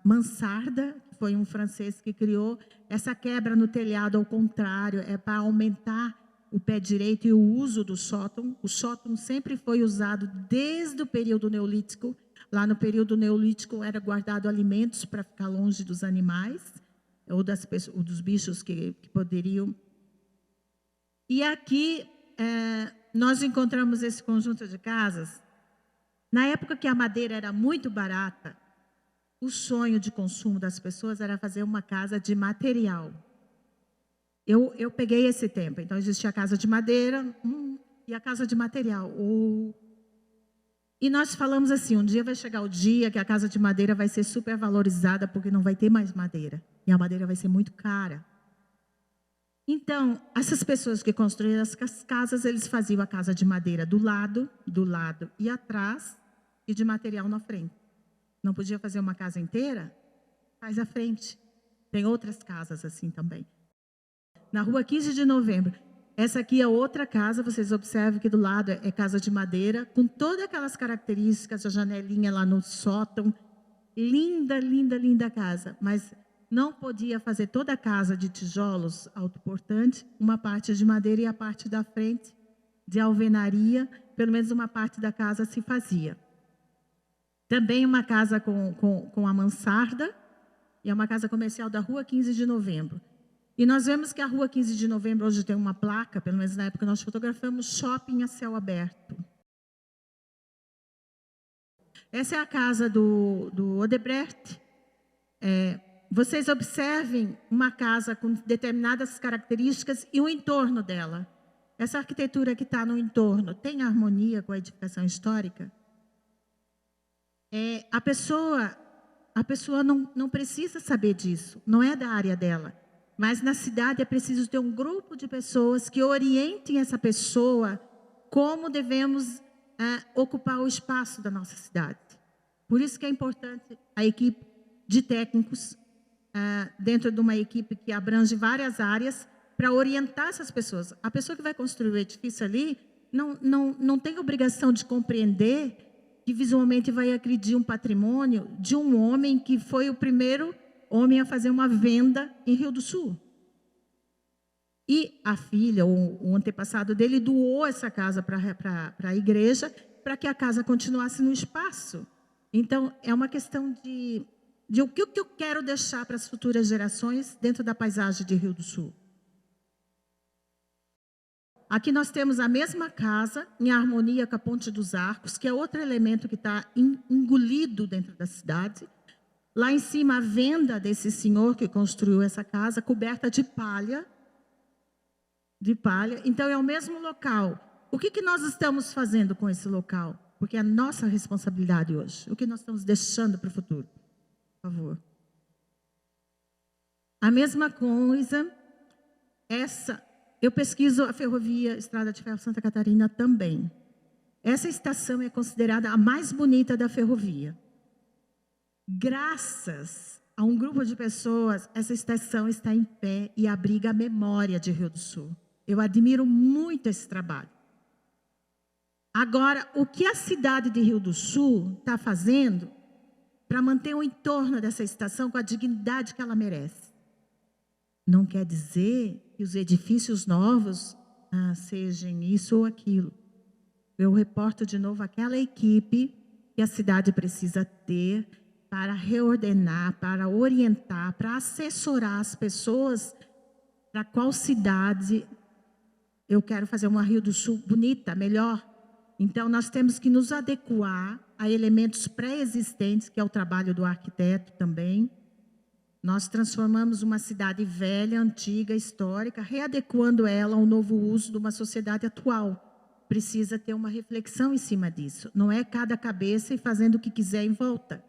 mansarda, foi um francês que criou. Essa quebra no telhado, ao contrário, é para aumentar o pé direito e o uso do sótão. O sótão sempre foi usado desde o período neolítico. Lá no período neolítico era guardado alimentos para ficar longe dos animais ou dos bichos que poderiam. E aqui nós encontramos esse conjunto de casas. Na época que a madeira era muito barata, o sonho de consumo das pessoas era fazer uma casa de material. Eu peguei esse tempo. Então, existia a casa de madeira e a casa de material. E nós falamos assim, um dia vai chegar o dia que a casa de madeira vai ser super valorizada porque não vai ter mais madeira. E a madeira vai ser muito cara. Então, essas pessoas que construíram as casas, eles faziam a casa de madeira do lado e atrás, e de material na frente. Não podia fazer uma casa inteira? Faz à frente. Tem outras casas assim também. Na rua 15 de novembro, essa aqui é outra casa, vocês observam que do lado é casa de madeira, com todas aquelas características, a janelinha lá no sótão. Linda, linda, linda casa, mas não podia fazer toda a casa de tijolos autoportantes, uma parte de madeira e a parte da frente de alvenaria, pelo menos uma parte da casa se fazia. Também uma casa com a mansarda, e é uma casa comercial da rua 15 de novembro. E nós vemos que a rua 15 de novembro hoje tem uma placa, pelo menos na época nós fotografamos, shopping a céu aberto. Essa é a casa do Odebrecht. Vocês observem uma casa com determinadas características e o entorno dela. Essa arquitetura que está no entorno tem harmonia com a edificação histórica? A pessoa não precisa saber disso, não é da área dela. Mas na cidade é preciso ter um grupo de pessoas que orientem essa pessoa como devemos ocupar o espaço da nossa cidade. Por isso que é importante a equipe de técnicos, dentro de uma equipe que abrange várias áreas, para orientar essas pessoas. A pessoa que vai construir o edifício ali não tem obrigação de compreender que visualmente vai agredir um patrimônio de um homem que foi o primeiro homem a fazer uma venda em Rio do Sul. E a filha, ou o antepassado dele, doou essa casa para a igreja, para que a casa continuasse no espaço. Então, é uma questão de o que eu quero deixar para as futuras gerações dentro da paisagem de Rio do Sul. Aqui nós temos a mesma casa, em harmonia com a Ponte dos Arcos, que é outro elemento que está engolido dentro da cidade. Lá em cima, a venda desse senhor que construiu essa casa, coberta de palha. Então, é o mesmo local. O que nós estamos fazendo com esse local? Porque é a nossa responsabilidade hoje. O que nós estamos deixando para o futuro? Por favor. A mesma coisa, eu pesquiso a ferrovia Estrada de Ferro Santa Catarina também. Essa estação é considerada a mais bonita da ferrovia. Graças a um grupo de pessoas, essa estação está em pé e abriga a memória de Rio do Sul. Eu admiro muito esse trabalho. Agora, o que a cidade de Rio do Sul está fazendo para manter o entorno dessa estação com a dignidade que ela merece? Não quer dizer que os edifícios novos sejam isso ou aquilo. Eu reporto de novo aquela equipe que a cidade precisa ter para reordenar, para orientar, para assessorar as pessoas para qual cidade eu quero fazer uma Rio do Sul bonita, melhor. Então, nós temos que nos adequar a elementos pré-existentes, que é o trabalho do arquiteto também. Nós transformamos uma cidade velha, antiga, histórica, readequando ela ao novo uso de uma sociedade atual. precisa ter uma reflexão em cima disso. Não é cada cabeça e fazendo o que quiser em volta.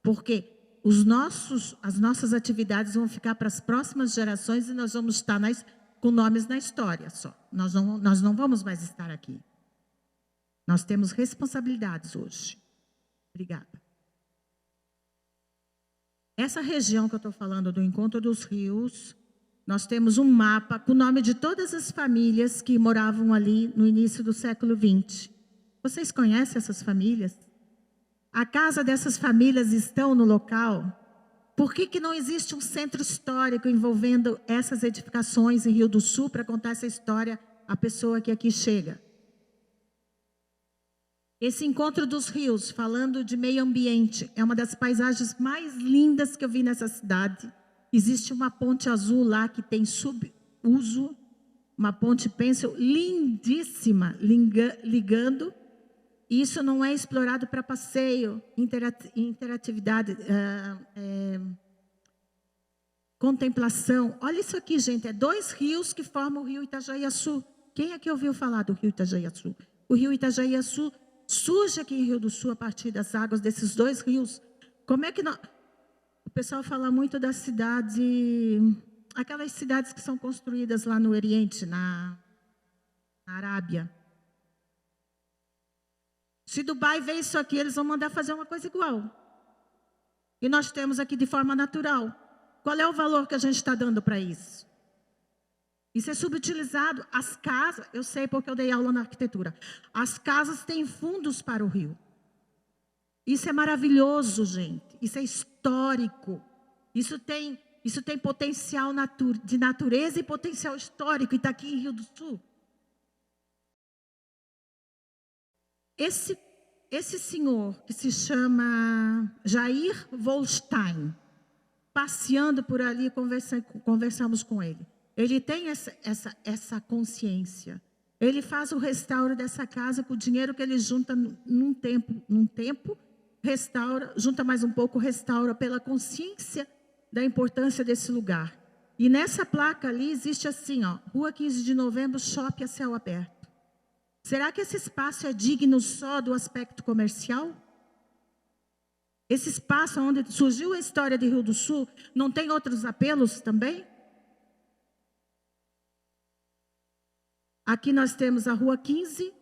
Porque as nossas atividades vão ficar para as próximas gerações e nós vamos estar com nomes na história só. Nós não vamos mais estar aqui. Nós temos responsabilidades hoje. Obrigada. Essa região que eu estou falando do Encontro dos Rios, nós temos um mapa com o nome de todas as famílias que moravam ali no início do século XX. Vocês conhecem essas famílias? A casa dessas famílias estão no local? Por que não existe um centro histórico envolvendo essas edificações em Rio do Sul para contar essa história à pessoa que aqui chega? Esse Encontro dos Rios, falando de meio ambiente, é uma das paisagens mais lindas que eu vi nessa cidade. Existe uma ponte azul lá que tem subuso, uma ponte pêncil lindíssima, ligando. Isso não é explorado para passeio, interatividade, contemplação. Olha isso aqui, gente, é 2 rios que formam o rio Itajaiaçu. Quem aqui ouviu falar do rio Itajaiaçu? O rio Itajaiaçu surge aqui em Rio do Sul a partir das águas desses 2 rios. Como é que nós... O pessoal fala muito da cidade, aquelas cidades que são construídas lá no Oriente, na Arábia. Se Dubai vê isso aqui, eles vão mandar fazer uma coisa igual. E nós temos aqui de forma natural. Qual é o valor que a gente está dando para isso? Isso é subutilizado. As casas, eu sei porque eu dei aula na arquitetura. As casas têm fundos para o rio. Isso é maravilhoso, gente. Isso é histórico. Isso tem potencial de natureza e potencial histórico. E está aqui em Rio do Sul. Esse senhor, que se chama Jair Volstein, passeando por ali, conversamos com ele. Ele tem essa consciência. Ele faz o restauro dessa casa com o dinheiro que ele junta num tempo, restaura, junta mais um pouco, restaura pela consciência da importância desse lugar. E nessa placa ali existe assim, ó, Rua 15 de Novembro, shopping a céu aberto. Será que esse espaço é digno só do aspecto comercial? Esse espaço onde surgiu a história de Rio do Sul, não tem outros apelos também? Aqui nós temos a Rua 15,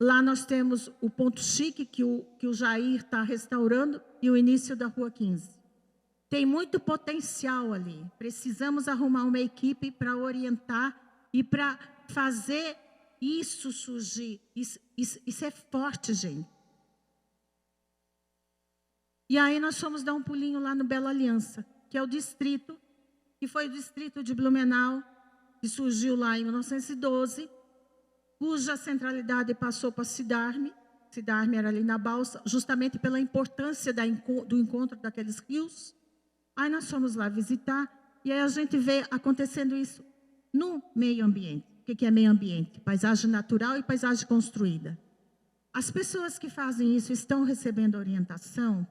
lá nós temos o Ponto Chique, que o Jair está restaurando, e o início da Rua 15. Tem muito potencial ali. Precisamos arrumar uma equipe para orientar e para fazer isso surgir. Isso é forte, gente. E aí nós fomos dar um pulinho lá no Bela Aliança, que é o distrito, que foi o distrito de Blumenau, que surgiu lá em 1912, cuja centralidade passou para Sidarme. Sidarme era ali na Balsa, justamente pela importância do encontro daqueles rios. Aí nós fomos lá visitar, e aí a gente vê acontecendo isso no meio ambiente. O que é meio ambiente? Paisagem natural e paisagem construída. As pessoas que fazem isso estão recebendo orientação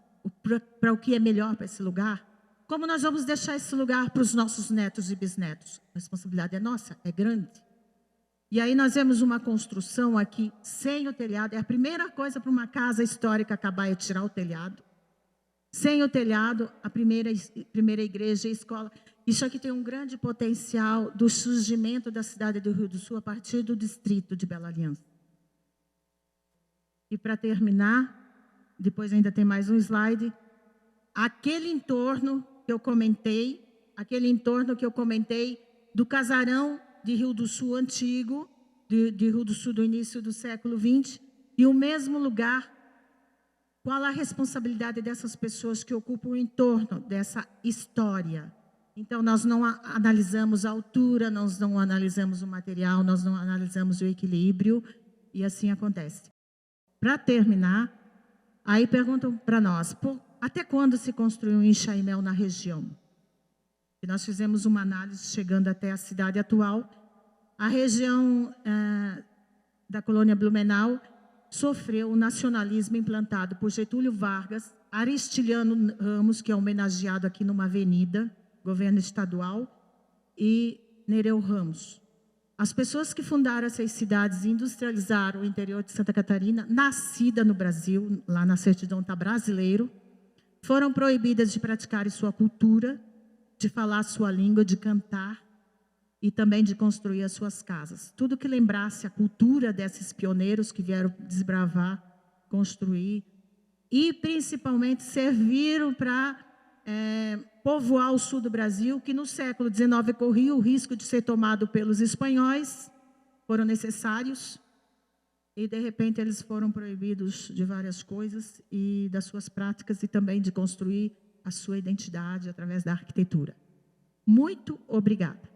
para o que é melhor para esse lugar? Como nós vamos deixar esse lugar para os nossos netos e bisnetos? A responsabilidade é nossa, é grande. E aí nós vemos uma construção aqui sem o telhado. É a primeira coisa para uma casa histórica acabar é tirar o telhado. Sem o telhado, a primeira igreja e escola. Isso aqui tem um grande potencial do surgimento da cidade do Rio do Sul a partir do distrito de Bela Aliança. E para terminar, depois ainda tem mais um slide, aquele entorno que eu comentei do casarão de Rio do Sul antigo, de Rio do Sul do início do século XX, e o mesmo lugar. Qual a responsabilidade dessas pessoas que ocupam o entorno dessa história? Então, nós não analisamos a altura, nós não analisamos o material, nós não analisamos o equilíbrio, e assim acontece. Para terminar, aí perguntam para nós, até quando se construiu um enxaimel na região? E nós fizemos uma análise chegando até a cidade atual. A região da colônia Blumenau sofreu o nacionalismo implantado por Getúlio Vargas, Aristiliano Ramos, que é homenageado aqui numa avenida, governo estadual, e Nereu Ramos. As pessoas que fundaram essas cidades e industrializaram o interior de Santa Catarina, nascida no Brasil, lá na certidão está brasileiro, foram proibidas de praticar sua cultura, de falar sua língua, de cantar e também de construir as suas casas. Tudo que lembrasse a cultura desses pioneiros que vieram desbravar, construir e principalmente serviram para povoar o sul do Brasil, que no século XIX corria o risco de ser tomado pelos espanhóis, foram necessários, e de repente eles foram proibidos de várias coisas e das suas práticas e também de construir a sua identidade através da arquitetura. Muito obrigada.